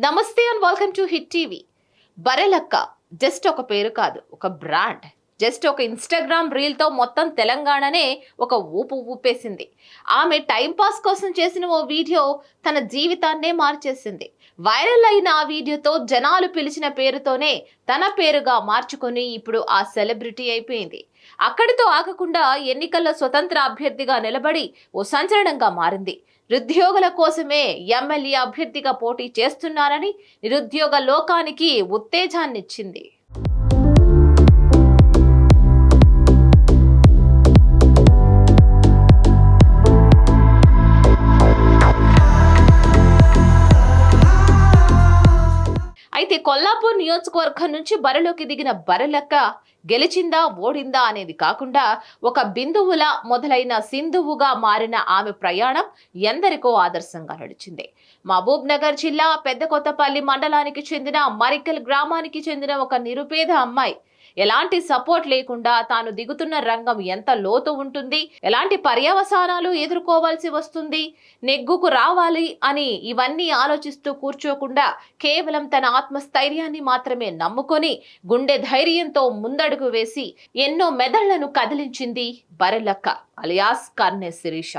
నమస్తే and welcome to hit TV. Barrelakka just ఒక పేరు కాదు, ఒక బ్రాండ్. జస్ట్ ఒక ఇన్స్టాగ్రామ్ రీల్తో మొత్తం తెలంగాణనే ఒక ఊపేసింది. ఆమె టైంపాస్ కోసం చేసిన ఓ వీడియో తన జీవితాన్నే మార్చేసింది. వైరల్ అయిన ఆ వీడియోతో జనాలు పిలిచిన పేరుతోనే తన పేరుగా మార్చుకొని ఇప్పుడు ఆ సెలబ్రిటీ అయిపోయింది. అక్కడితో ఆగకుండా ఎన్నికల్లో స్వతంత్ర అభ్యర్థిగా నిలబడి ఓ సంచలనంగా మారింది. నిరుద్యోగుల కోసమే ఎమ్మెల్యే అభ్యర్థిగా పోటీ చేస్తున్నారని నిరుద్యోగ లోకానికి ఉత్తేజాన్నిచ్చింది. అయితే కొల్లాపూర్ నియోజకవర్గం నుంచి బరిలోకి దిగిన బరెలక్క గెలిచిందా ఓడిందా అనేది కాకుండా ఒక బిందువులా మొదలైన సింధువుగా మారిన ఆమె ప్రయాణం ఎందరికో ఆదర్శంగా నడిచింది. మహబూబ్ నగర్ జిల్లా పెద్దకొత్తపల్లి మండలానికి చెందిన మరికల్ గ్రామానికి చెందిన ఒక నిరుపేద అమ్మాయి. ఎలాంటి సపోర్ట్ లేకుండా తాను దిగుతున్న రంగం ఎంత లోతు ఉంటుంది, ఎలాంటి పర్యవసానాలు ఎదుర్కోవాల్సి వస్తుంది, నెగ్గుకు రావాలి అని ఇవన్నీ ఆలోచిస్తూ కూర్చోకుండా కేవలం తన ఆత్మస్థైర్యాన్ని మాత్రమే నమ్ముకొని గుండె ధైర్యంతో ముందడుగు వేసి ఎన్నో మెదళ్లను కదిలించింది బరెలక్క అలియాస్ కర్నె శిరీష.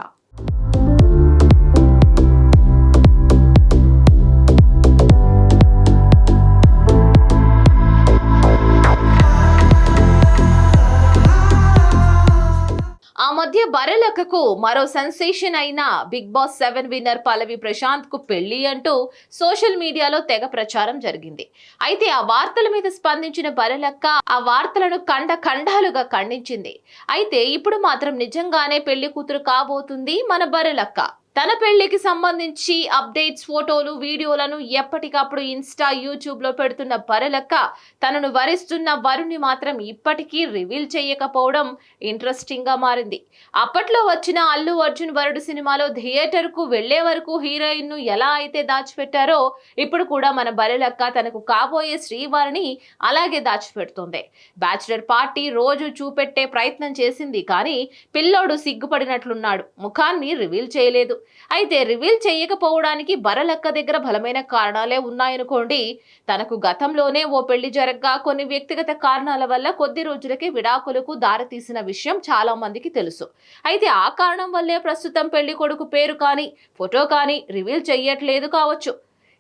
ఆ మధ్య బరెలక్కకు మరో సెన్సేషన్ అయిన బిగ్ బాస్ 7 విన్నర్ పల్లవి ప్రశాంత్ కు పెళ్లి అంటూ సోషల్ మీడియాలో తెగ ప్రచారం జరిగింది. అయితే ఆ వార్తల మీద స్పందించిన బరెలక్క ఆ వార్తలను ఖండాలుగా ఖండించింది. అయితే ఇప్పుడు మాత్రం నిజంగానే పెళ్లి కూతురు కాబోతుంది మన బరెలక్క. తన పెళ్లికి సంబంధించి అప్డేట్స్, ఫోటోలు, వీడియోలను ఎప్పటికప్పుడు ఇన్స్టా, యూట్యూబ్ లో పెడుతున్న బరెలక్క తనను వరిస్తున్న వరుణ్ణి మాత్రం ఇప్పటికీ రివీల్ చేయకపోవడం ఇంట్రెస్టింగ్ గా మారింది. అప్పట్లో వచ్చిన అల్లు అర్జున్ వరుడు సినిమాలో థియేటర్ కు వెళ్లే వరకు హీరోయిన్ ను ఎలా అయితే దాచిపెట్టారో ఇప్పుడు కూడా మన బరెలక్క తనకు కాబోయే శ్రీవారిని అలాగే దాచిపెడుతోంది. బ్యాచులర్ పార్టీ రోజు చూపెట్టే ప్రయత్నం చేసింది, కానీ పిల్లోడు సిగ్గుపడినట్లున్నాడు, ముఖాన్ని రివీల్ చేయలేదు. అయితే రివీల్ చేయకపోవడానికి బరెలక్క దగ్గర బలమైన కారణాలే ఉన్నాయనుకోండి. తనకు గతంలోనే ఓ పెళ్లి జరగ్గా కొన్ని వ్యక్తిగత కారణాల వల్ల కొద్ది రోజులకే విడాకులకు దారితీసిన విషయం చాలా మందికి తెలుసు. అయితే ఆ కారణం వల్లే ప్రస్తుతం పెళ్లి కొడుకు పేరు కానీ ఫోటో కానీ రివీల్ చెయ్యట్లేదు కావచ్చు.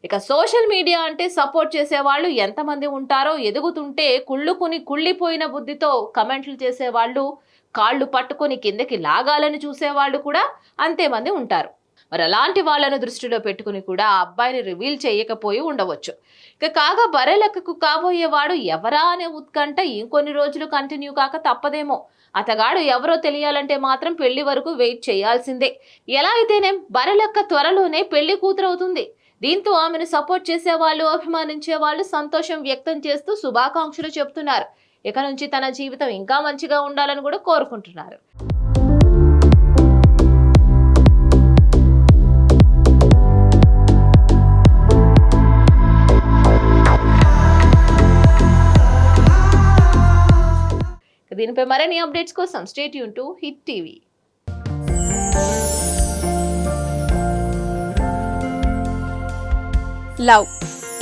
ఇక సోషల్ మీడియా అంటే సపోర్ట్ చేసేవాళ్ళు ఎంతమంది ఉంటారో, ఎదుగుతుంటే కుళ్ళిపోయిన బుద్ధితో కమెంట్లు చేసేవాళ్ళు, కాళ్ళు పట్టుకొని కిందకి లాగాలని చూసేవాళ్ళు కూడా అంతేమంది ఉంటారు. మరి అలాంటి వాళ్ళను దృష్టిలో పెట్టుకుని కూడా ఆ అబ్బాయిని రివీల్ చేయకపోయి ఉండవచ్చు. ఇక కాగా బరెలక్కకు కాబోయేవాడు ఎవరా అనే ఉత్కంఠ ఇంకొన్ని రోజులు కంటిన్యూ కాక తప్పదేమో. అతగాడు ఎవరో తెలియాలంటే మాత్రం పెళ్లి వరకు వెయిట్ చేయాల్సిందే. ఎలా అయితేనేం బరెలక్క త్వరలోనే పెళ్లి కూతురవుతుంది. దీంతో ఆమెను సపోర్ట్ చేసేవాళ్ళు, అభిమానించే వాళ్ళు సంతోషం వ్యక్తం చేస్తూ శుభాకాంక్షలు చెబుతున్నారు. ఇక నుంచి తన జీవితం ఇంకా మంచిగా ఉండాలని కూడా కోరుకుంటున్నారు. దీనిపై మరిన్ని అప్డేట్స్ కోసం stay tune to hit TV. Love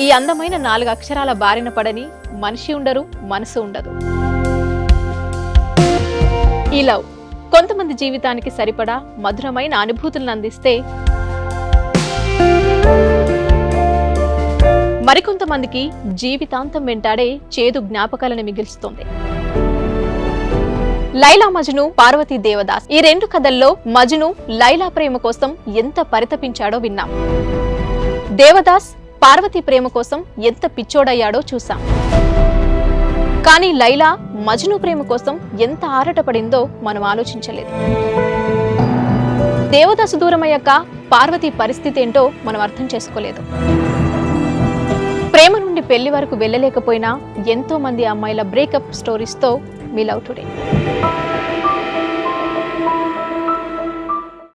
ఈ అందమైన 4 అక్షరాల బారిన పడని మనిషి ఉండరు, మనసు ఉండదు. ఈ లవ్ కొంతమంది జీవితానికి సరిపడా మధురమైన అనుభూతులను అందిస్తే, మరికొంతమందికి జీవితాంతం వెంటాడే చేదు జ్ఞాపకాలను మిగిల్చుతోంది. లైలా మజ్ను, పార్వతీ దేవదాస్ ఈ 2 కథల్లో మజ్ను లైలా ప్రేమ కోసం ఎంత పరితపించాడో విన్నాం. దేవదాస్ పార్వతీ ప్రేమ కోసం ఎంత పిచ్చోడయ్యాడో చూసాం. కానీ లైలా మజ్ను ప్రేమ కోసం ఎంత ఆరాటపడిందో మనం ఆలోచించలేదు. దేవదాసు దూరమయ్యాక పార్వతీ పరిస్థితి ఏంటో మనం అర్థం చేసుకోలేదు. ప్రేమ నుండి పెళ్లి వరకు వెళ్ళలేకపోయినా ఎంతో మంది అమ్మాయిల బ్రేకప్ స్టోరీస్తో మీ లవ్ టుడే.